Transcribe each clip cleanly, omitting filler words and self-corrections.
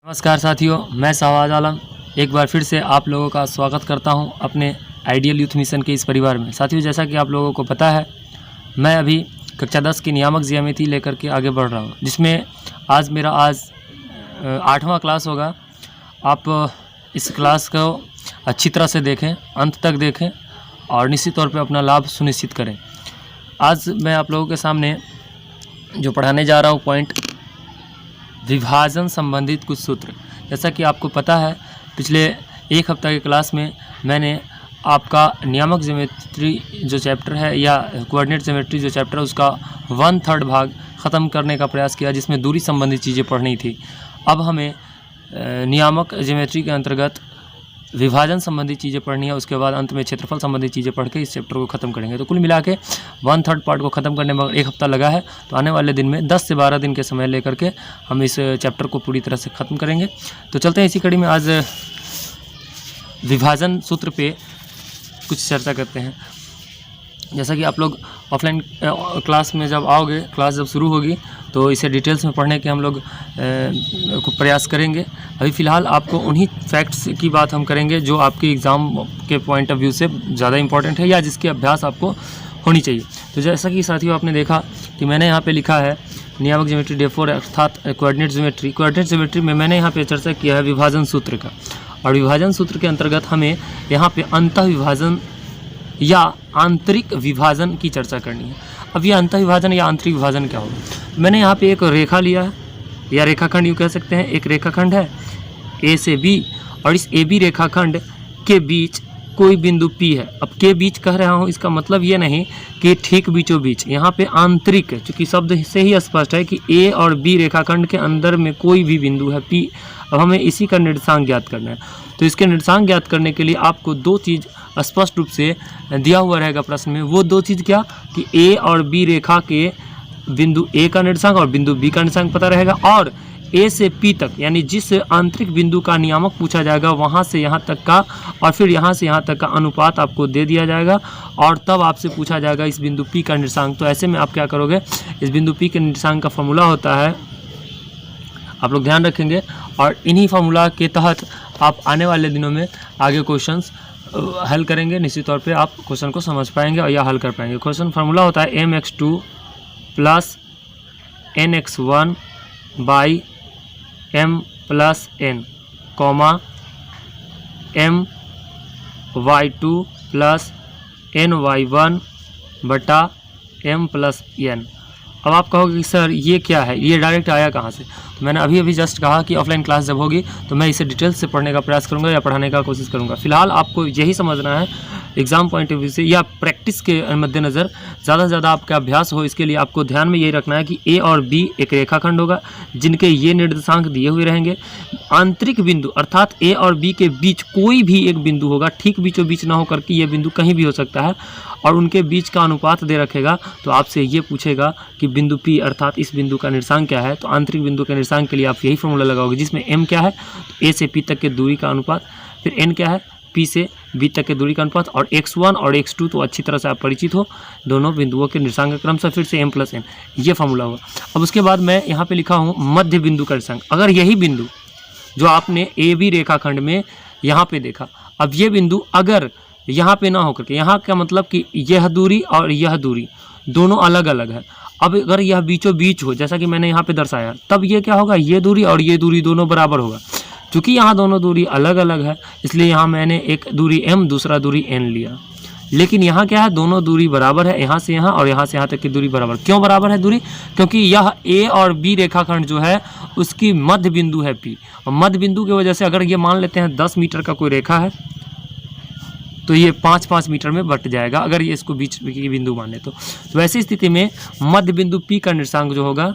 नमस्कार साथियों, मैं शहबाज आलम एक बार फिर से आप लोगों का स्वागत करता हूं अपने आइडियल यूथ मिशन के इस परिवार में। साथियों, जैसा कि आप लोगों को पता है, मैं अभी कक्षा 10 की नियामक ज्यामिति लेकर के आगे बढ़ रहा हूं, जिसमें आज मेरा 8वां क्लास होगा। आप इस क्लास को अच्छी तरह से देखें, अंत तक देखें और निश्चित तौर पर अपना लाभ सुनिश्चित करें। आज मैं आप लोगों के सामने जो पढ़ाने जा रहा हूँ पॉइंट, विभाजन संबंधित कुछ सूत्र। जैसा कि आपको पता है, पिछले एक हफ्ता की क्लास में मैंने आपका नियामक ज्योमेट्री जो चैप्टर है या कोऑर्डिनेट ज्योमेट्री जो चैप्टर है उसका 1/3 भाग ख़त्म करने का प्रयास किया, जिसमें दूरी संबंधित चीज़ें पढ़नी थी। अब हमें नियामक ज्योमेट्री के अंतर्गत विभाजन संबंधी चीज़ें पढ़नी है। उसके बाद अंत में क्षेत्रफल संबंधी चीज़ें पढ़ के इस चैप्टर को ख़त्म करेंगे। तो कुल मिला के 1/3 पार्ट को ख़त्म करने में एक हफ्ता लगा है। तो आने वाले दिन में 10 से 12 दिन के समय लेकर के हम इस चैप्टर को पूरी तरह से ख़त्म करेंगे। तो चलते हैं इसी कड़ी में आज विभाजन सूत्र पे कुछ चर्चा करते हैं। जैसा कि आप लोग ऑफलाइन क्लास में जब आओगे, क्लास जब शुरू होगी तो इसे डिटेल्स में पढ़ने के हम लोग को प्रयास करेंगे। अभी फ़िलहाल आपको उन्हीं फैक्ट्स की बात हम करेंगे जो आपके एग्ज़ाम के पॉइंट ऑफ व्यू से ज़्यादा इंपॉर्टेंट है या जिसकी अभ्यास आपको होनी चाहिए। तो जैसा कि साथियों आपने देखा कि मैंने यहाँ पे लिखा है नियामक ज्योमेट्री डे 4 अर्थात कोऑर्डिनेट ज्योमेट्री। कोऑर्डिनेट ज्योमेट्री में मैंने यहाँ पे चर्चा किया है विभाजन सूत्र का, और विभाजन सूत्र के अंतर्गत हमें यहाँ पे अंतः विभाजन या आंतरिक विभाजन की चर्चा करनी है। अब ये अंतः विभाजन या आंतरिक विभाजन क्या होगा? मैंने यहाँ पे एक रेखा लिया है या रेखाखंड यूँ कह सकते हैं। एक रेखाखंड है ए से बी, और इस ए बी रेखाखंड के बीच कोई बिंदु P है। अब के बीच कह रहा हूँ, इसका मतलब ये नहीं कि ठीक बीचों बीच, यहाँ पे आंतरिक है, चूँकि शब्द से ही स्पष्ट है कि ए और बी रेखाखंड के अंदर में कोई भी बिंदु है P। अब हमें इसी का निर्देशांक ज्ञात करना है। तो इसके निर्देशांक ज्ञात करने के लिए आपको दो चीज़ स्पष्ट रूप से दिया हुआ रहेगा प्रश्न में। वो दो चीज़ क्या कि ए और बी रेखा के बिंदु ए का निर्देशांक और बिंदु बी का निर्देशांक पता रहेगा, और ए से पी तक यानी जिस आंतरिक बिंदु का नियामक पूछा जाएगा वहाँ से यहाँ तक का, और फिर यहाँ से यहाँ तक का अनुपात आपको दे दिया जाएगा, और तब आपसे पूछा जाएगा इस बिंदु पी का निर्देशांक। तो ऐसे में आप क्या करोगे, इस बिंदु पी के निर्देशांक का फॉर्मूला होता है, आप लोग ध्यान रखेंगे, और इन्हीं फार्मूला के तहत आप आने वाले दिनों में आगे क्वेश्चंस हल करेंगे। निश्चित तौर पे आप क्वेश्चन को समझ पाएंगे और या हल कर पाएंगे। क्वेश्चन फार्मूला होता है mx2 + nx1 / m + n, my2 + ny1 / m + n। अब आप कहोगे कि सर ये क्या है, ये डायरेक्ट आया कहाँ से? तो मैंने अभी जस्ट कहा कि ऑफलाइन क्लास जब होगी तो मैं इसे डिटेल्स से पढ़ने का प्रयास करूँगा या पढ़ाने का कोशिश करूँगा। फिलहाल आपको यही समझना है एग्ज़ाम पॉइंट ऑफ व्यू से या प्रैक्टिस के मद्देनज़र ज़्यादा से ज़्यादा आपका अभ्यास हो, इसके लिए आपको ध्यान में यही रखना है कि ए और बी एक रेखाखंड होगा जिनके ये निर्देशांक दिए हुए रहेंगे। आंतरिक बिंदु अर्थात ए और बी के बीच कोई भी एक बिंदु होगा, ठीक बीचों बीच ना होकर के ये बिंदु कहीं भी हो सकता है, और उनके बीच का अनुपात दे रखेगा। तो आपसे ये पूछेगा कि बिंदु P अर्थात इस बिंदु का निर्देशांक क्या है। तो आंतरिक बिंदु के निर्देशांक के लिए आप यही फॉर्मूला लगाओगे, जिसमें m क्या है तो a से p तक के दूरी का अनुपात, फिर n क्या है p से b तक के दूरी का अनुपात, और x1 और x2 तो अच्छी तरह से आप परिचित हो, दोनों बिंदुओं के निर्देशांक क्रम से, फिर से m + n, ये फॉर्मूला होगा। अब उसके बाद मैं यहाँ पे लिखा हूँ मध्य बिंदु का निर्देशांक। अगर यही बिंदु जो आपने ए बी रेखाखंड में यहाँ पे देखा, अब ये बिंदु अगर यहाँ पे ना होकर के, यहाँ का मतलब कि यह दूरी और यह दूरी दोनों अलग अलग है। अब अगर यह बीचों बीच हो जैसा कि मैंने यहाँ पे दर्शाया, तब ये क्या होगा, ये दूरी और ये दूरी दोनों बराबर होगा। क्योंकि यहाँ दोनों दूरी अलग अलग है, इसलिए यहाँ मैंने एक दूरी m दूसरा दूरी n लिया। लेकिन यहाँ क्या है, दोनों दूरी बराबर है, यहाँ से यहाँ और यहाँ से यहाँ तक की दूरी बराबर। क्यों बराबर है दूरी? क्योंकि यह ए और बी रेखाखंड जो है उसकी मध्य बिंदु है P, और मध्य बिंदु की वजह से अगर ये मान लेते हैं 10 मीटर का कोई रेखा है तो ये 5-5 मीटर में बट जाएगा अगर ये इसको बीच की बिंदु माने तो वैसी स्थिति में मध्य बिंदु P का निर्देशांक जो होगा,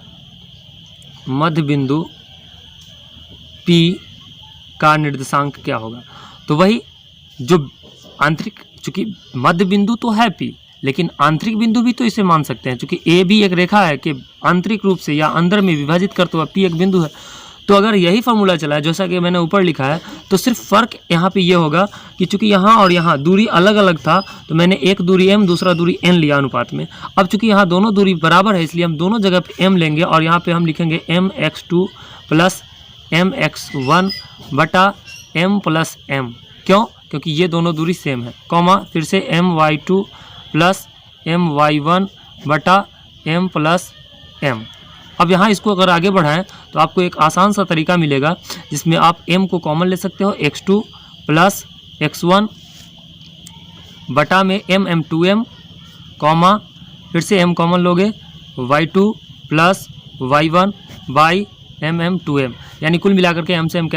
मध्य बिंदु P का निर्देशांक क्या होगा, तो वही जो आंतरिक, चूँकि मध्य बिंदु तो है P, लेकिन आंतरिक बिंदु भी तो इसे मान सकते हैं, चूँकि ए भी एक रेखा है कि आंतरिक रूप से या अंदर में विभाजित करते हुए P एक बिंदु है। तो अगर यही फार्मूला चला है जैसा कि मैंने ऊपर लिखा है, तो सिर्फ फ़र्क यहाँ पे ये होगा कि चूंकि यहाँ और यहाँ दूरी अलग अलग था, तो मैंने एक दूरी m दूसरा दूरी n लिया अनुपात में। अब चूंकि यहाँ दोनों दूरी बराबर है, इसलिए हम दोनों जगह पे m लेंगे, और यहाँ पे हम लिखेंगे mx2 + एम एक्स वन बटा एम प्लस एम। क्यों? क्योंकि ये दोनों दूरी सेम है, कॉमा फिर से M Y two plus M Y one बटा एम प्लस एम। अब यहाँ इसको अगर आगे बढ़ाएं तो आपको एक आसान सा तरीका मिलेगा जिसमें आप m को कॉमन ले सकते हो, x2 प्लस x1 बटा में m2m, कॉमा फिर से m कॉमन लोगे y2 plus y1 by m2m, यानी कुल मिलाकर के m से m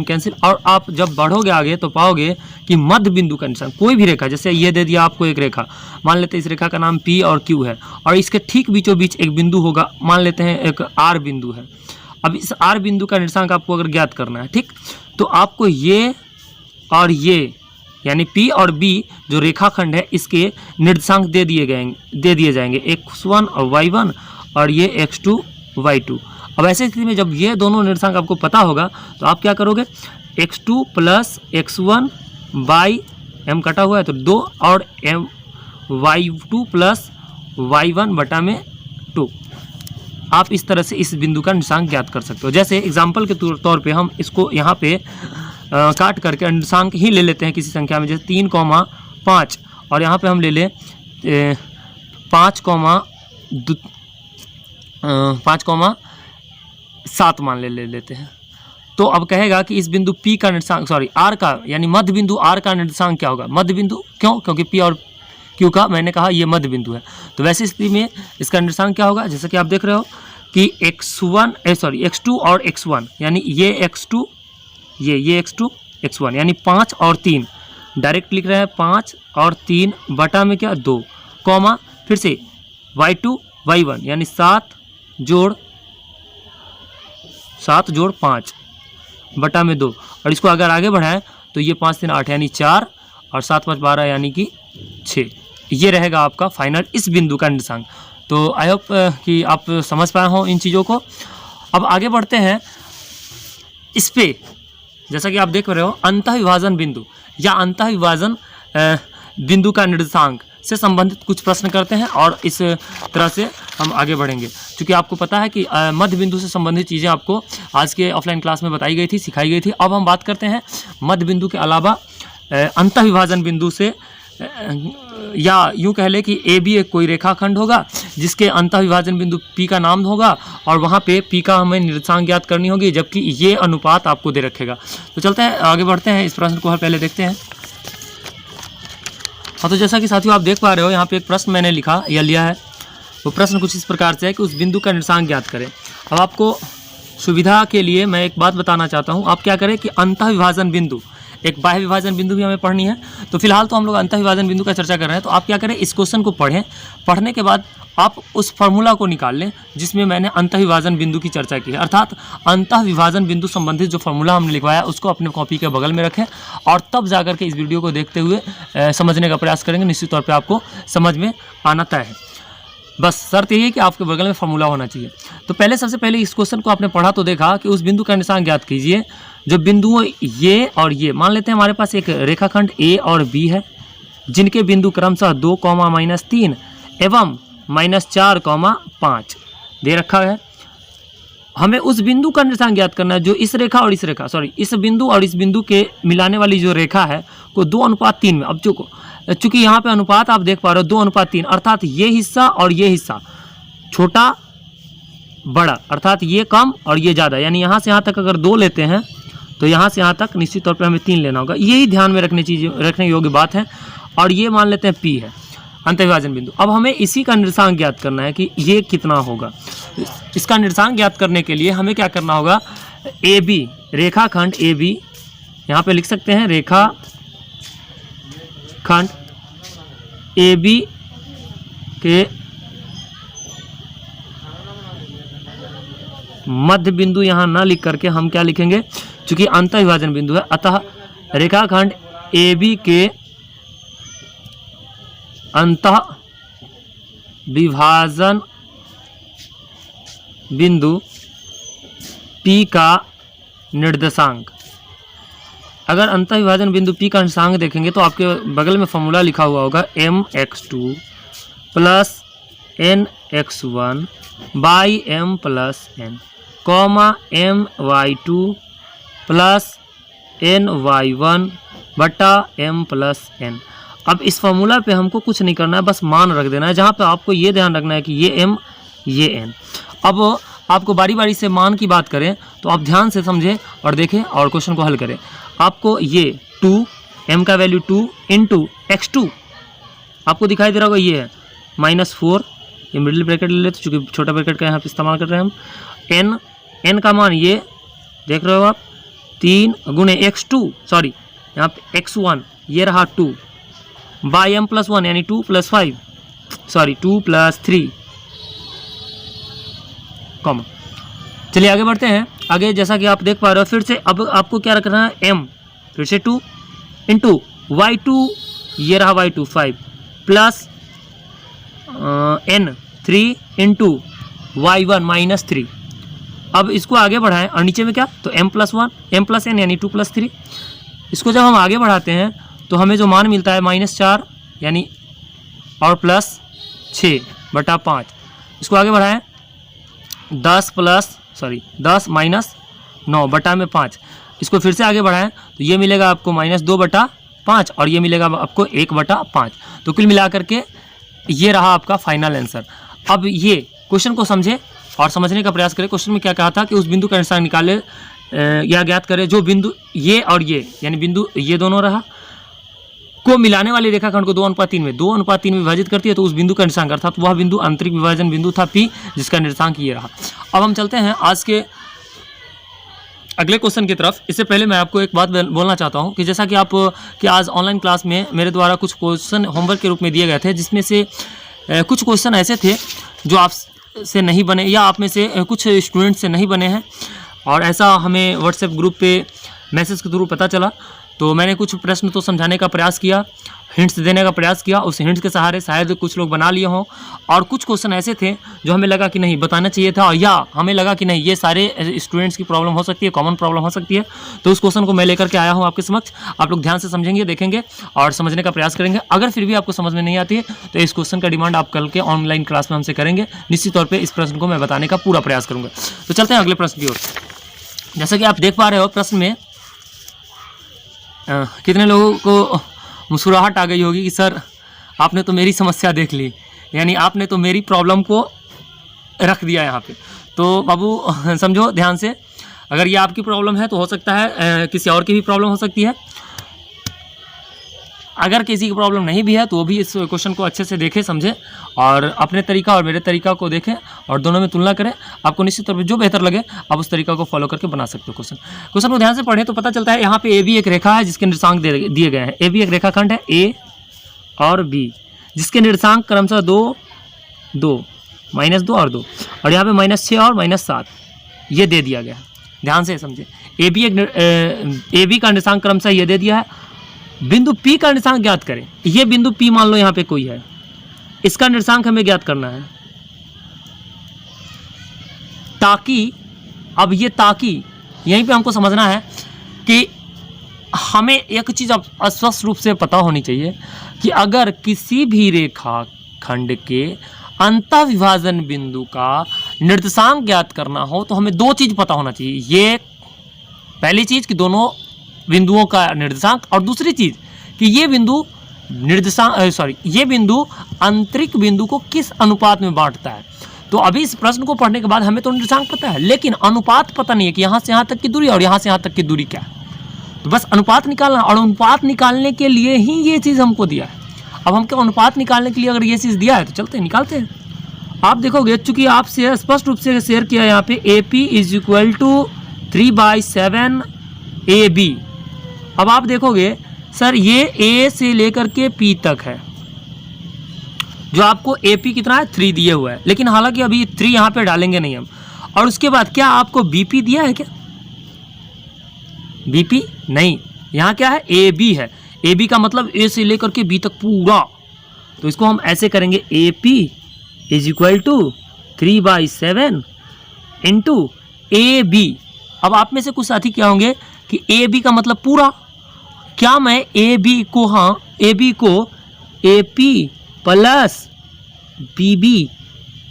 कैंसिल। और आप जब बढ़ोगे आगे तो पाओगे कि मध्य बिंदु का निशान, कोई भी रेखा, जैसे ये दे दिया आपको एक रेखा, मान लेते हैं इस रेखा का नाम P और Q है, और इसके ठीक बीचों बीच एक बिंदु होगा, मान लेते हैं एक R बिंदु है। अब इस R बिंदु का निर्देशांक आपको अगर ज्ञात करना है, ठीक, तो आपको ये और ये यानी P और B जो रेखाखंड है इसके निर्देशांक दे दिए जाएंगे x1 और y1 और ये x2 y2। अब ऐसी स्थिति में जब ये दोनों निर्देशांक आपको पता होगा तो आप क्या करोगे, x2 plus x1 by m कटा हुआ है तो 2 और m y2 प्लस y1 बटा में 2। आप इस तरह से इस बिंदु का निर्देशांक ज्ञात कर सकते हो। जैसे एग्जाम्पल के तौर पे हम इसको यहाँ पे काट करके निर्देशांक ही ले लेते हैं किसी संख्या में, जैसे 3,5 और यहाँ पे हम ले लें 5,7 मान ले लेते हैं। तो अब कहेगा कि इस बिंदु P का निर्देशांक, सॉरी R का, यानी मध्य बिंदु R का निर्देशांक क्या होगा, मध्य बिंदु, क्यों? क्योंकि P और Q का मैंने कहा ये मध्य बिंदु है, तो वैसी स्थिति में इसका निर्देशांक क्या होगा, जैसा कि आप देख रहे हो कि x2 और x1, यानी ये x2 ये x2 x1, यानी 5 और 3 डायरेक्ट लिख रहे हैं, 5 और 3 बटा में क्या 2, कॉमा फिर से y2 y1 यानी 7 जोड़ 5 बटा में 2, और इसको अगर आगे बढ़ाएं तो ये 5 3 8 यानी 4 और 7 5 12 यानी कि 6। ये रहेगा आपका फाइनल इस बिंदु का निर्देशांक। तो आई होप कि आप समझ पाए हो इन चीज़ों को। अब आगे बढ़ते हैं इस पे, जैसा कि आप देख रहे हो अंतः विभाजन बिंदु या अंतः विभाजन बिंदु का निर्देशांक से संबंधित कुछ प्रश्न करते हैं और इस तरह से हम आगे बढ़ेंगे। क्योंकि आपको पता है कि मध्य बिंदु से संबंधित चीज़ें आपको आज के ऑफलाइन क्लास में बताई गई थी, सिखाई गई थी। अब हम बात करते हैं मध्य बिंदु के अलावा अंतः विभाजन बिंदु से, या यूँ कह ले कि ए बी एक कोई रेखाखंड होगा जिसके अंतः विभाजन बिंदु P का नाम होगा और वहाँ पे P का हमें निर्देशांक ज्ञात करनी होगी, जबकि ये अनुपात आपको दे रखेगा। तो चलते हैं आगे बढ़ते हैं, इस प्रश्न को पहले देखते हैं। हाँ, तो जैसा कि साथियों आप देख पा रहे हो यहाँ पे एक प्रश्न मैंने लिखा या लिया है। वो प्रश्न कुछ इस प्रकार से है कि उस बिंदु का निर्देशांक ज्ञात करें। अब आपको सुविधा के लिए मैं एक बात बताना चाहता हूँ, आप क्या करें कि अंतः विभाजन बिंदु, एक बाह्य विभाजन बिंदु भी हमें पढ़नी है। तो फिलहाल तो हम लोग अंतः विभाजन बिंदु का चर्चा कर रहे हैं, तो आप क्या करें इस क्वेश्चन को पढ़ें, पढ़ने के बाद आप उस फार्मूला को निकाल लें जिसमें मैंने अंतः विभाजन बिंदु की चर्चा की है। अर्थात अंतः विभाजन बिंदु संबंधित जो फार्मूला हमने लिखवाया उसको अपने कॉपी के बगल में रखें और तब जाकर के इस वीडियो को देखते हुए समझने का प्रयास करेंगे। निश्चित तौर पर आपको समझ में आना तय है, बस शर्त यही है कि आपके बगल में फार्मूला होना चाहिए। तो पहले सबसे पहले इस क्वेश्चन को आपने पढ़ा तो देखा कि उस बिंदु का निर्देशांक ज्ञात कीजिए जो बिंदुओं ये और ये, मान लेते हैं हमारे पास एक रेखाखंड A और B है जिनके बिंदु क्रमशः 2, -3 एवं -4, 5 दे रखा है। हमें उस बिंदु का निर्देशांक ज्ञात करना है जो इस रेखा और इस रेखा, सॉरी इस बिंदु और इस बिंदु के मिलाने वाली जो रेखा है को 2:3 में। अब चूंकि यहाँ पे अनुपात आप देख पा रहे हो 2:3, अर्थात ये हिस्सा और ये हिस्सा छोटा बड़ा, अर्थात ये कम और ये ज़्यादा, यानी यहाँ से यहाँ तक अगर 2 लेते हैं तो यहाँ से यहाँ तक निश्चित तौर पे हमें 3 लेना होगा। यही ध्यान में रखने योग्य बात है। और ये मान लेते हैं P है अंतः विभाजन बिंदु। अब हमें इसी का निर्देशांक ज्ञात करना है कि ये कितना होगा। इसका निर्देशांक ज्ञात करने के लिए हमें क्या करना होगा, AB रेखाखंड AB, यहाँ पे लिख सकते हैं रेखाखंड AB के मध्य बिंदु यहाँ ना लिख करके हम क्या लिखेंगे, चूंकि अंतः विभाजन बिंदु है अतः रेखाखंड AB के अंतः विभाजन बिंदु P का निर्देशांक। अगर अंतः विभाजन बिंदु P का निर्देशांक देखेंगे तो आपके बगल में फॉर्मूला लिखा हुआ होगा mx2 plus nx1 by m plus n। Comma my2 plus ny1 बटा m प्लस n। अब इस फॉर्मूला पे हमको कुछ नहीं करना है, बस मान रख देना है, जहाँ पे आपको ये ध्यान रखना है कि ये m ये n। अब आपको बारी बारी से मान की बात करें तो आप ध्यान से समझें और देखें और क्वेश्चन को हल करें। आपको ये 2 m का वैल्यू 2 इंटू x2 आपको दिखाई दे रहा होगा, ये है -4, ये मिडिल ब्रैकेट ले लेते चूँकि छोटा ब्रैकेट का यहाँ पे इस्तेमाल कर रहे हैं हम। n का मान ये देख रहे हो आप 3 गुणे x2 सॉरी यहाँ पे x1 ये रहा 2 बाई m प्लस 1 यानी 2 प्लस 5 सॉरी 2 प्लस 3 कॉमा। चलिए आगे बढ़ते हैं। आगे जैसा कि आप देख पा रहे हो फिर से अब आपको क्या रखना है m फिर से 2 इंटू y2 ये रहा y2 5 plus n 3 into y1 -3। अब इसको आगे बढ़ाएं और नीचे में क्या तो m plus 1 m plus n यानी 2 प्लस 3। इसको जब हम आगे बढ़ाते हैं तो हमें जो मान मिलता है -4 यानी और प्लस 6 बटा 5। इसको आगे बढ़ाएं 10 माइनस 9 बटा में 5। इसको फिर से आगे बढ़ाएं तो ये मिलेगा आपको -2 बटा 5 और ये मिलेगा आपको 1 बटा 5। तो कुल मिलाकर के ये रहा आपका फाइनल आंसर। अब ये क्वेश्चन को समझे और समझने का प्रयास करें। क्वेश्चन में क्या कहा था कि उस बिंदु का निशान निकाले या ज्ञात करें जो बिंदु ये और ये यानी बिंदु ये दोनों रहा को मिलाने वाली रेखाखंड को 2:3 में विभाजित करती है तो उस बिंदु का निर्देशांक अर्थात वह बिंदु आंतरिक विभाजन बिंदु था P जिसका निर्देशांक ये रहा। अब हम चलते हैं आज के अगले क्वेश्चन की तरफ। इससे पहले मैं आपको एक बात बोलना चाहता हूं कि जैसा कि आज ऑनलाइन क्लास में मेरे द्वारा कुछ क्वेश्चन होमवर्क के रूप में दिए गए थे, जिसमें से कुछ क्वेश्चन ऐसे थे जो आप से नहीं बने या आप में से कुछ स्टूडेंट से नहीं बने हैं और ऐसा हमें व्हाट्सएप ग्रुप पे मैसेज के थ्रू पता चला। तो मैंने कुछ प्रश्न तो समझाने का प्रयास किया, हिंट्स देने का प्रयास किया, उस हिंट्स के सहारे शायद कुछ लोग बना लिए हों और कुछ क्वेश्चन ऐसे थे जो हमें लगा कि नहीं बताना चाहिए था या हमें लगा कि नहीं ये सारे स्टूडेंट्स की प्रॉब्लम हो सकती है, कॉमन प्रॉब्लम हो सकती है। तो उस क्वेश्चन को मैं लेकर के आया हूँ आपके समक्ष। आप लोग ध्यान से समझेंगे, देखेंगे और समझने का प्रयास करेंगे। अगर फिर भी आपको समझ में नहीं आती है तो इस क्वेश्चन का डिमांड आप कल के ऑनलाइन क्लास में हमसे करेंगे। निश्चित तौर पर इस प्रश्न को मैं बताने का पूरा प्रयास करूँगा। तो चलते हैं अगले प्रश्न की ओर। जैसा कि आप देख पा रहे हो प्रश्न में कितने लोगों को मुस्कुराहट आ गई होगी कि सर आपने तो मेरी समस्या देख ली, यानी आपने तो मेरी प्रॉब्लम को रख दिया यहाँ पे। तो बाबू समझो ध्यान से, अगर ये आपकी प्रॉब्लम है तो हो सकता है किसी और की भी प्रॉब्लम हो सकती है। अगर किसी की प्रॉब्लम नहीं भी है तो वो भी इस क्वेश्चन को अच्छे से देखें, समझें और अपने तरीका और मेरे तरीका को देखें और दोनों में तुलना करें। आपको निश्चित तौर पर जो बेहतर लगे आप उस तरीका को फॉलो करके बना सकते हो। क्वेश्चन को ध्यान से पढ़ें तो पता चलता है यहाँ पे ए बी एक रेखा है जिसके निर्देशांक दिए गए हैं। ए बी एक रेखाखंड है ए और बी जिसके निर्देशांक क्रमशः 2, 2, -2 और 2 और यहाँ पे -6 और -7 ये दे दिया गया है। ध्यान से समझें, ए बी का निर्देशांक क्रमशः ये दे दिया है। बिंदु P का निर्देशांक ज्ञात करें। ये बिंदु P मान लो यहाँ पे कोई है, इसका निर्देशांक हमें ज्ञात करना है ताकि अब ये ताकि यहीं पे हमको समझना है कि हमें एक चीज़ अब स्पष्ट रूप से पता होनी चाहिए कि अगर किसी भी रेखा खंड के अंतःविभाजन बिंदु का निर्देशांक ज्ञात करना हो तो हमें दो चीज़ पता होना चाहिए। ये पहली चीज़ कि दोनों बिंदुओं का निर्देशांक और दूसरी चीज़ कि ये बिंदु ये बिंदु आंतरिक बिंदु को किस अनुपात में बांटता है। तो अभी इस प्रश्न को पढ़ने के बाद हमें तो निर्देशांक पता है लेकिन अनुपात पता नहीं है कि यहाँ से यहाँ तक की दूरी और यहाँ से यहाँ तक की दूरी क्या है। तो बस अनुपात निकालना और अनुपात निकालने के लिए ही ये चीज़ हमको दिया है। अब हमको अनुपात निकालने के लिए अगर ये चीज़ दिया है तो चलते हैं निकालते हैं। आप देखोगे चूँकि आपसे स्पष्ट रूप से शेयर किया यहाँ पे AP = 3/7 AB। अब आप देखोगे सर ये A से लेकर के P तक है, जो आपको AP कितना है 3 दिए हुआ है, लेकिन हालांकि अभी 3 यहाँ पे डालेंगे नहीं हम। और उसके बाद क्या आपको BP दिया है क्या? BP नहीं, यहाँ क्या है AB है। AB का मतलब A से लेकर के B तक पूरा, तो इसको हम ऐसे करेंगे AP = 3/7 × AB। अब आप में से कुछ साथी क्या होंगे कि AB का मतलब पूरा, क्या मैं AB को AP + BB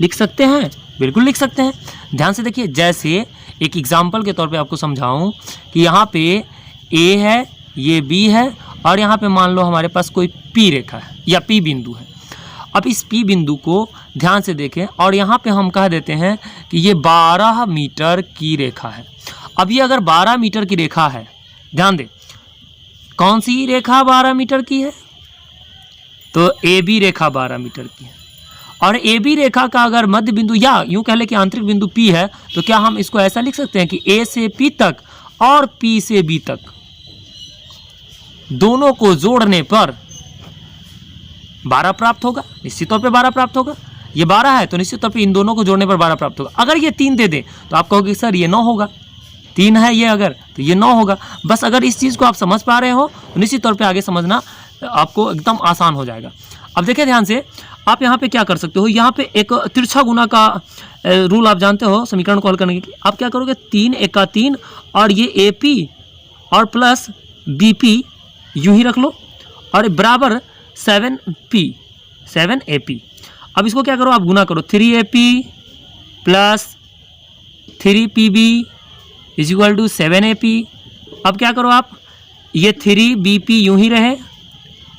लिख सकते हैं? बिल्कुल लिख सकते हैं। ध्यान से देखिए, जैसे एक एग्जाम्पल के तौर पे आपको समझाऊं कि यहाँ पे ए है, ये बी है, और यहाँ पे मान लो हमारे पास कोई पी रेखा है या पी बिंदु है। अब इस पी बिंदु को ध्यान से देखें और यहाँ पे हम कह देते हैं कि ये 12 मीटर की रेखा है। अब ये अगर 12 मीटर की रेखा है, ध्यान दें कौन सी रेखा 12 मीटर की है, तो ए बी रेखा 12 मीटर की है। और ए बी रेखा का अगर मध्य बिंदु या यूँ कह लें कि आंतरिक बिंदु पी है, तो क्या हम इसको ऐसा लिख सकते हैं कि ए से पी तक और पी से बी तक दोनों को जोड़ने पर 12 प्राप्त होगा, निश्चित तौर पे 12 प्राप्त होगा। ये 12 है तो निश्चित तौर पे इन दोनों को जोड़ने पर 12 प्राप्त होगा। अगर ये 3 दे दे तो आप कहोगे सर ये 9 होगा, 3 है ये अगर तो ये 9 होगा। बस अगर इस चीज़ को आप समझ पा रहे हो तो निश्चित तौर पे आगे समझना आपको एकदम आसान हो जाएगा। अब देखिए ध्यान से, आप यहाँ पे क्या कर सकते हो, यहाँ पे एक तिरछा गुना का रूल आप जानते हो समीकरण को हल करने के लिए। आप क्या करोगे, 3 एका 3 और ये ए पी और प्लस बी पी यूँ ही रख लो और बराबर 7 ए पी। अब इसको क्या करो, आप गुना करो, 3 A P plus 3 P B is equal to 7 A P. अब क्या करो आप, ये 3 बी पी यूँ ही रहे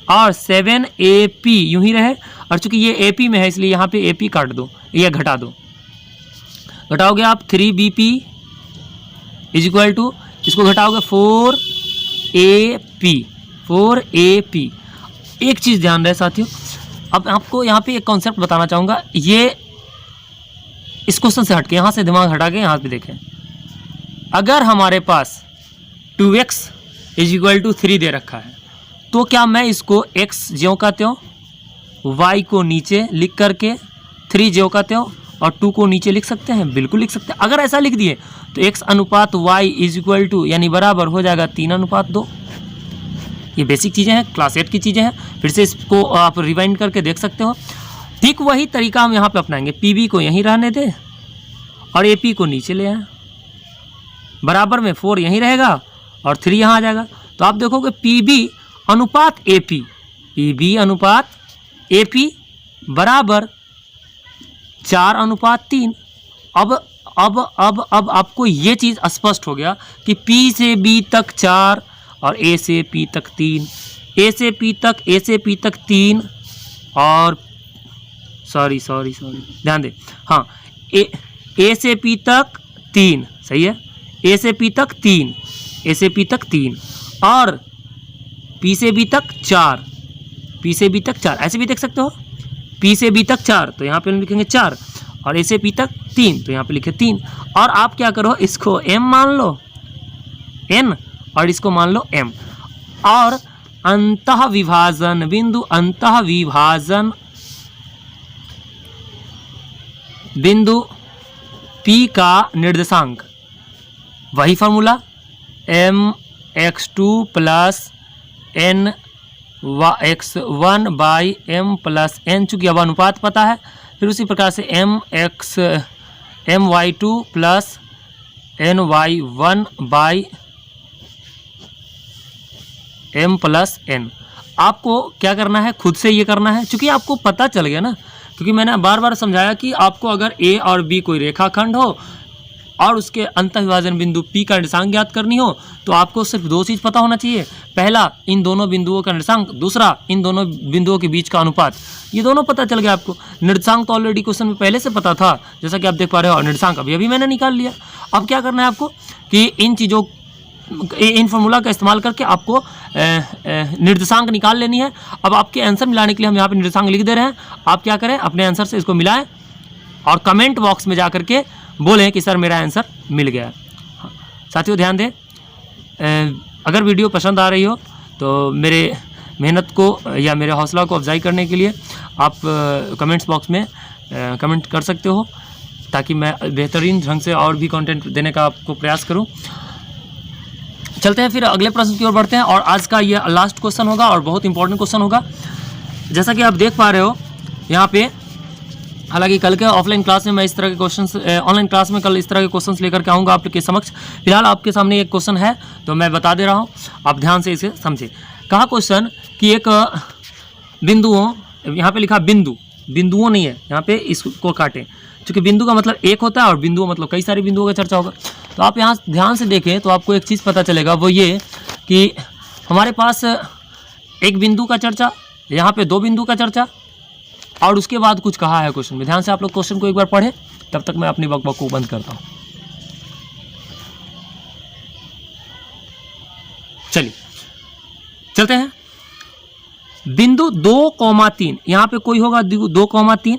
और 7 ए पी यूँ ही रहे, और चूंकि ये ए पी में है इसलिए यहाँ पे ए पी काट दो या घटा दो। घटाओगे आप 3 B P is equal to, इसको घटाओगे 4 ए पी। एक चीज़ ध्यान रहे साथियों, अब आपको यहाँ पे एक कॉन्सेप्ट बताना चाहूँगा। ये इस क्वेश्चन से हटके, यहाँ से दिमाग हटा के यहाँ पे देखें। अगर हमारे पास 2x इज इक्वल टू 3 दे रखा है, तो क्या मैं इसको x ज्यों का त्यों, y को नीचे लिख करके 3 ज्यों का त्यों और 2 को नीचे लिख सकते हैं? बिल्कुल लिख सकते हैं। अगर ऐसा लिख दिए तो x अनुपात y इज इक्वल टू यानी बराबर हो जाएगा 3:2। ये बेसिक चीज़ें हैं, क्लास 8 की चीज़ें हैं, फिर से इसको आप रिवाइंड करके देख सकते हो। ठीक वही तरीका हम यहाँ पे अपनाएंगे, पी को यहीं रहने दे और ए पी को नीचे ले आए, बराबर में 4 यहीं रहेगा और 3 यहाँ आ जाएगा। तो आप देखोगे पी बी अनुपात ए पी अनुपात ए पी बराबर 4:3। अब आपको ये चीज़ स्पष्ट हो गया कि पी से बी तक 4 और ए से पी तक 3, ए से पी तक 3 और सॉरी ध्यान दे, हाँ ए से पी तक 3, सही है, ए से पी तक 3 और पी से बी तक 4, ऐसे भी देख सकते हो। पी से बी तक 4 तो यहाँ पे हम लिखेंगे 4 और ए से पी तक 3 तो यहाँ पे लिखे 3। और आप क्या करो, इसको m मान लो n और इसको मान लो m, और अंतः विभाजन बिंदु P का निर्देशांक, वही formula mx2 plus n x1 by m plus n, चूँकि अब अनुपात पता है। फिर उसी प्रकार से my2 plus ny1 by m plus n। आपको क्या करना है, खुद से ये करना है, क्योंकि आपको पता चल गया ना, क्योंकि मैंने बार बार समझाया कि आपको अगर a और b कोई रेखाखंड हो और उसके अंतःविभाजन बिंदु P का निर्देशांक ज्ञात करनी हो तो आपको सिर्फ 2 चीज़ पता होना चाहिए। पहला, इन दोनों बिंदुओं का निर्देशांक, दूसरा, इन दोनों बिंदुओं के बीच का अनुपात। ये दोनों पता चल गया आपको। निर्देशांक तो ऑलरेडी क्वेश्चन में पहले से पता था, जैसा कि आप देख पा रहे हो, और निर्देशांक अभी मैंने निकाल लिया। अब क्या करना है आपको कि इन फॉर्मूला का इस्तेमाल करके आपको निर्देशांक निकाल लेनी है। अब आपके आंसर मिलाने के लिए हम यहाँ पे निर्देशांक लिख दे रहे हैं। आप क्या करें, अपने आंसर से इसको मिलाएं और कमेंट बॉक्स में जा करके बोलें कि सर मेरा आंसर मिल गया। हाँ, साथियों ध्यान दें, अगर वीडियो पसंद आ रही हो तो मेरे मेहनत को या मेरे हौसला को अफजाई करने के लिए आप कमेंट्स बॉक्स में कमेंट कर सकते हो, ताकि मैं बेहतरीन ढंग से और भी कंटेंट देने का आपको प्रयास करूं। चलते हैं फिर अगले प्रश्न की ओर बढ़ते हैं, और आज का ये लास्ट क्वेश्चन होगा और बहुत इंपॉर्टेंट क्वेश्चन होगा। जैसा कि आप देख पा रहे हो यहाँ पे, हालांकि कल के ऑफलाइन क्लास में मैं इस तरह के क्वेश्चंस, ऑनलाइन क्लास में कल इस तरह के क्वेश्चंस लेकर के आऊँगा आपके समक्ष। फिलहाल आपके सामने एक क्वेश्चन है तो मैं बता दे रहा हूँ, आप ध्यान से इसे समझें। कहा क्वेश्चन कि एक बिंदुओं, यहाँ पे लिखा बिंदुओं नहीं है, यहाँ पे इसको काटें, चूँकि बिंदु का मतलब एक होता है और बिंदु मतलब कई सारे बिंदुओं का चर्चा होगा। तो आप यहाँ ध्यान से देखें तो आपको एक चीज़ पता चलेगा, वो ये कि हमारे पास एक बिंदु का चर्चा, यहाँ पे दो बिंदु का चर्चा, और उसके बाद कुछ कहा है क्वेश्चन में। ध्यान से आप लोग क्वेश्चन को एक बार पढ़ें, तब तक मैं अपनी बकबक को बंद करता हूँ। चलिए चलते हैं। बिंदु 2,3, यहाँ पे कोई होगा 2,3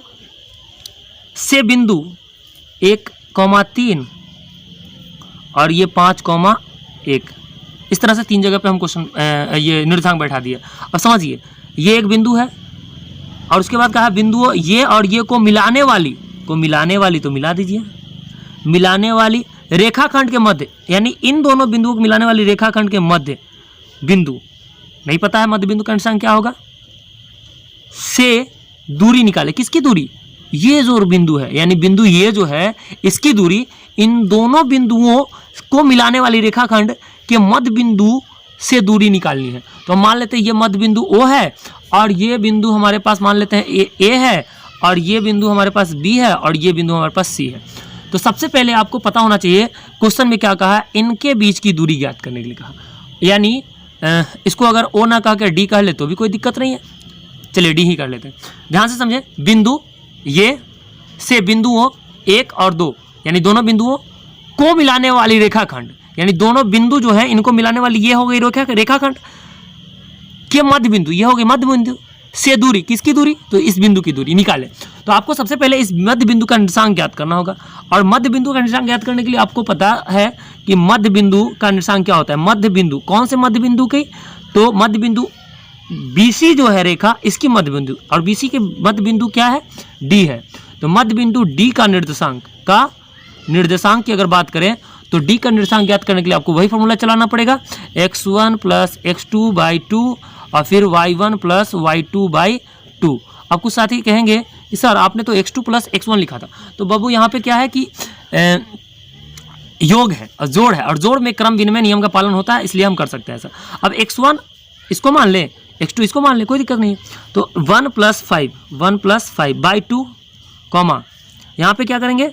से बिंदु 1,3 और ये 5,1, इस तरह से 3 जगह पे हम क्वेश्चन ये निर्देशांक बैठा दिए। अब समझिए, ये एक बिंदु है और उसके बाद कहा बिंदु ये और ये को मिलाने वाली तो मिला दीजिए, मिलाने वाली रेखाखंड के मध्य, यानी इन दोनों बिंदुओं को मिलाने वाली रेखाखंड के मध्य बिंदु, नहीं पता है मध्य बिंदु का निर्देशांक क्या होगा, से दूरी निकाले। किसकी दूरी? ये जो बिंदु है, यानी बिंदु ये जो है इसकी दूरी, इन दोनों बिंदुओं को मिलाने वाली रेखाखंड के मध्य बिंदु से दूरी निकालनी है। तो हम मान लेते हैं ये मध्य बिंदु O है और ये बिंदु हमारे पास मान लेते हैं A है और ये बिंदु हमारे पास B है और ये बिंदु हमारे पास C है। तो सबसे पहले आपको पता होना चाहिए क्वेश्चन में क्या कहा है, इनके बीच की दूरी ज्ञात करने के लिए कहा। यानी इसको अगर O ना कह के D कह ले तो भी कोई दिक्कत नहीं है, चलिए D ही कर लेते हैं। ध्यान से समझे, बिंदु ये से बिंदुओं 1 और 2, यानी दोनों बिंदुओं को मिलाने वाली रेखाखंड, यानी दोनों बिंदु जो है इनको मिलाने वाली ये हो गई रेखाखंड के मध्य बिंदु, ये हो गई मध्य बिंदु से दूरी। किसकी दूरी? तो इस बिंदु की दूरी निकाले। तो आपको सबसे पहले इस मध्य बिंदु का निर्देशांक ज्ञात करना होगा, और मध्य बिंदु का निर्देशांक ज्ञात करने के लिए आपको पता है कि मध्य बिंदु का निर्देशांक क्या होता है। मध्य बिंदु, कौन से मध्य बिंदु की? तो मध्य बिंदु BC जो है रेखा, इसकी मध्य बिंदु, और BC के मध्य बिंदु क्या है? D है। तो मध्य बिंदु D का निर्देशांक की अगर बात करें तो D का निर्देशांक ज्ञात करने के लिए आपको वही फॉर्मूला चलाना पड़ेगा, x1 + x2/2 और फिर y1 + y2/2। अब कुछ साथी कहेंगे कि सर आपने तो x2 + x1 लिखा था। तो बाबू यहाँ पे क्या है कि योग है और जोड़ है, और जोड़ में क्रम विनिमय नियम का पालन होता है, इसलिए हम कर सकते हैं सर। अब x1 इसको मान ले, x2 इसको मान ले, कोई दिक्कत नहीं है। तो 1 + 5/2 कॉमा, यहाँ पे क्या करेंगे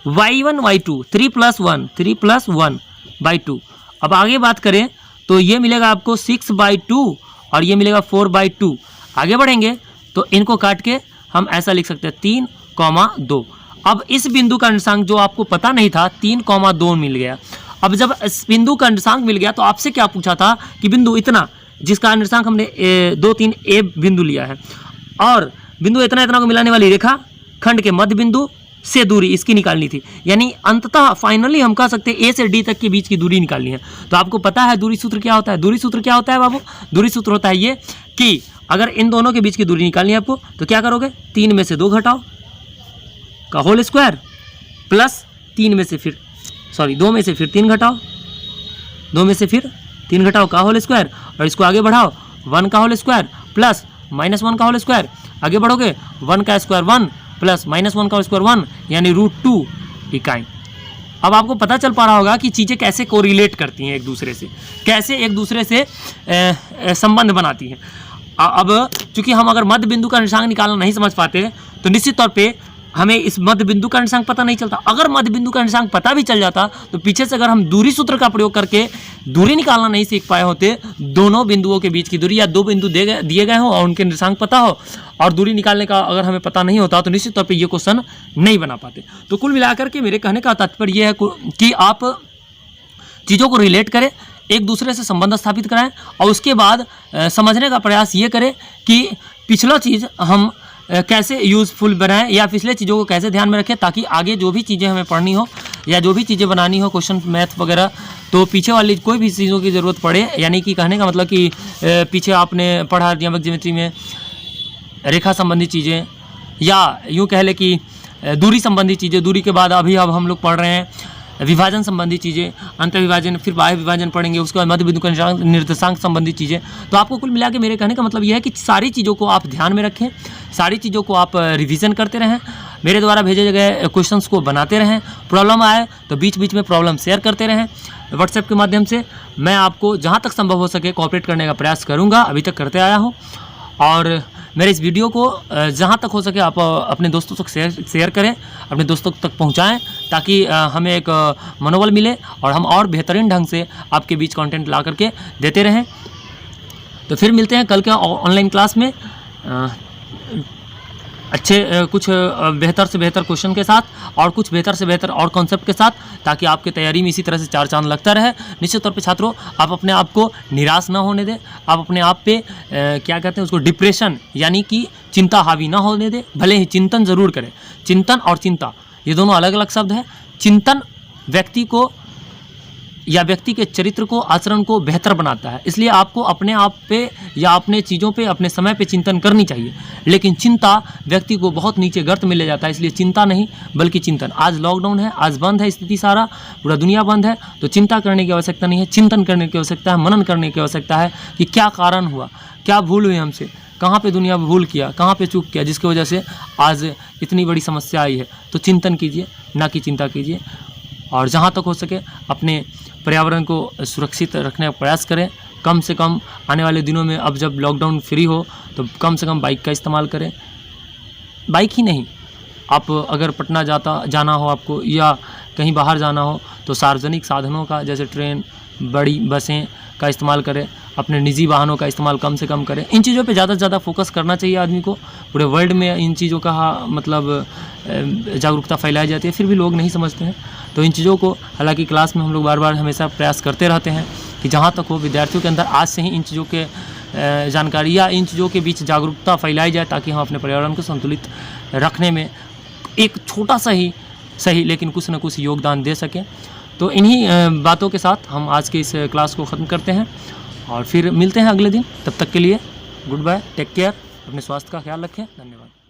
y1 y2 3 + 1/2। अब आगे बात करें तो ये मिलेगा आपको 6/2 और ये मिलेगा 4/2। आगे बढ़ेंगे तो इनको काट के हम ऐसा लिख सकते हैं 3,2। अब इस बिंदु का निर्देशांक जो आपको पता नहीं था 3,2 मिल गया। अब जब इस बिंदु का निर्देशांक मिल गया तो आपसे क्या पूछा था कि बिंदु इतना, जिसका निर्देशांक हमने 2, 3 A बिंदु लिया है, और बिंदु इतना को मिलाने वाली रेखा खंड के मध्य बिंदु से दूरी इसकी निकालनी थी। यानी अंततः फाइनली हम कह सकते हैं A से D तक के बीच की दूरी निकालनी है। तो आपको पता है दूरी सूत्र क्या होता है? दूरी सूत्र क्या होता है बाबू? दूरी सूत्र होता है ये कि अगर इन दोनों के बीच की दूरी निकालनी है आपको, तो क्या करोगे? 3 में से 2 घटाओ का होल स्क्वायर प्लस 2 में से फिर 3 घटाओ, 2 में से फिर 3 घटाओ का होल स्क्वायर, और इसको आगे बढ़ाओ 1 का होल स्क्वायर प्लस -1 का होल स्क्वायर। आगे बढ़ोगे 1 का स्क्वायर 1 प्लस -1 का स्क्वायर 1, यानी √2 इकाई। अब आपको पता चल पा रहा होगा कि चीज़ें कैसे कोरिलेट करती हैं एक दूसरे से, कैसे एक दूसरे से संबंध बनाती हैं। अब चूंकि हम अगर मध्य बिंदु का निर्देशांक निकालना नहीं समझ पाते तो निश्चित तौर पे हमें इस मध्य बिंदु का निर्देशांक पता नहीं चलता। अगर मध्य बिंदु का निर्देशांक पता भी चल जाता तो पीछे से अगर हम दूरी सूत्र का प्रयोग करके दूरी निकालना नहीं सीख पाए होते, दोनों बिंदुओं के बीच की दूरी या दो बिंदु दिए गए हो और उनके निर्देशांक पता हो और दूरी निकालने का अगर हमें पता नहीं होता तो निश्चित तौर पर ये क्वेश्चन नहीं बना पाते। तो कुल मिलाकर के मेरे कहने का तात्पर्य यह है कि आप चीज़ों को रिलेट करें, एक दूसरे से संबंध स्थापित कराएं और उसके बाद समझने का प्रयास ये करें कि पिछला चीज़ हम कैसे यूज़फुल बनाएं या पिछले चीज़ों को कैसे ध्यान में रखें, ताकि आगे जो भी चीज़ें हमें पढ़नी हो या जो भी चीज़ें बनानी हो, क्वेश्चन मैथ वगैरह, तो पीछे वाली कोई भी चीज़ों की ज़रूरत पड़े, यानी कि कहने का मतलब कि पीछे आपने पढ़ा नियामक ज्योमेट्री में रेखा संबंधी चीज़ें या यूँ कह ले कि दूरी संबंधी चीज़ें, दूरी के बाद अभी अब हम लोग पढ़ रहे हैं विभाजन संबंधी चीज़ें, अंतर विभाजन, फिर बाह्य विभाजन पढ़ेंगे, उसके बाद मध्य बिंदु का निर्देशांक संबंधी चीज़ें। तो आपको कुल मिला के मेरे कहने का मतलब यह है कि सारी चीज़ों को आप ध्यान में रखें, सारी चीज़ों को आप रिवीजन करते रहें, मेरे द्वारा भेजे गए क्वेश्चंस को बनाते रहें, प्रॉब्लम आए तो बीच बीच में प्रॉब्लम शेयर करते रहें व्हाट्सएप के माध्यम से। मैं आपको जहाँ तक संभव हो सके कोऑपरेट करने का प्रयास करूँगा, अभी तक करते आया हूँ। और मेरे इस वीडियो को जहाँ तक हो सके आप अपने दोस्तों तक शेयर करें, अपने दोस्तों तक पहुँचाएँ, ताकि हमें एक मनोबल मिले और हम और बेहतरीन ढंग से आपके बीच कंटेंट ला करके देते रहें। तो फिर मिलते हैं कल के ऑनलाइन क्लास में अच्छे कुछ बेहतर से बेहतर क्वेश्चन के साथ और कुछ बेहतर से बेहतर और कॉन्सेप्ट के साथ, ताकि आपके तैयारी में इसी तरह से चार चांद लगता रहे। निश्चित तौर पे छात्रों, आप अपने आप को निराश ना होने दें, आप अपने आप पे क्या कहते हैं उसको, डिप्रेशन यानी कि चिंता हावी ना होने दें। भले ही चिंतन ज़रूर करें, चिंतन और चिंता ये दोनों अलग अलग शब्द हैं। चिंतन व्यक्ति को या व्यक्ति के चरित्र को, आचरण को बेहतर बनाता है, इसलिए आपको अपने आप पे या अपने चीज़ों पे, अपने समय पे चिंतन करनी चाहिए। लेकिन चिंता व्यक्ति को बहुत नीचे गर्त में ले जाता है, इसलिए चिंता नहीं बल्कि चिंतन। आज लॉकडाउन है, आज बंद है स्थिति, सारा पूरा दुनिया बंद है, तो चिंता करने की आवश्यकता नहीं है, चिंतन करने की आवश्यकता है, मनन करने की आवश्यकता है कि क्या कारण हुआ, क्या भूल हुई हमसे, कहाँ पे दुनिया में भूल किया, कहाँ पे चूक किया, जिसकी वजह से आज इतनी बड़ी समस्या आई है। तो चिंतन कीजिए, ना कि चिंता कीजिए। और जहाँ तक हो सके अपने पर्यावरण को सुरक्षित रखने का प्रयास करें। कम से कम आने वाले दिनों में, अब जब लॉकडाउन फ्री हो तो कम से कम बाइक का इस्तेमाल करें। बाइक ही नहीं, आप अगर पटना जाना हो आपको या कहीं बाहर जाना हो तो सार्वजनिक साधनों का, जैसे ट्रेन, बड़ी बसें का इस्तेमाल करें। अपने निजी वाहनों का इस्तेमाल कम से कम करें। इन चीज़ों पे ज़्यादा से ज़्यादा फोकस करना चाहिए आदमी को। पूरे वर्ल्ड में इन चीज़ों का मतलब जागरूकता फैलाई जाती है, फिर भी लोग नहीं समझते हैं। तो इन चीज़ों को, हालांकि क्लास में हम लोग बार बार हमेशा प्रयास करते रहते हैं कि जहाँ तक हो विद्यार्थियों के अंदर आज से ही इन चीज़ों के जानकारी या इन चीज़ों के बीच जागरूकता फैलाई जाए, ताकि हम अपने पर्यावरण को संतुलित रखने में एक छोटा सा ही सही लेकिन कुछ न कुछ योगदान दे सकें। तो इन्हीं बातों के साथ हम आज के इस क्लास को ख़त्म करते हैं और फिर मिलते हैं अगले दिन। तब तक के लिए गुड बाय, टेक केयर, अपने स्वास्थ्य का ख्याल रखें। धन्यवाद।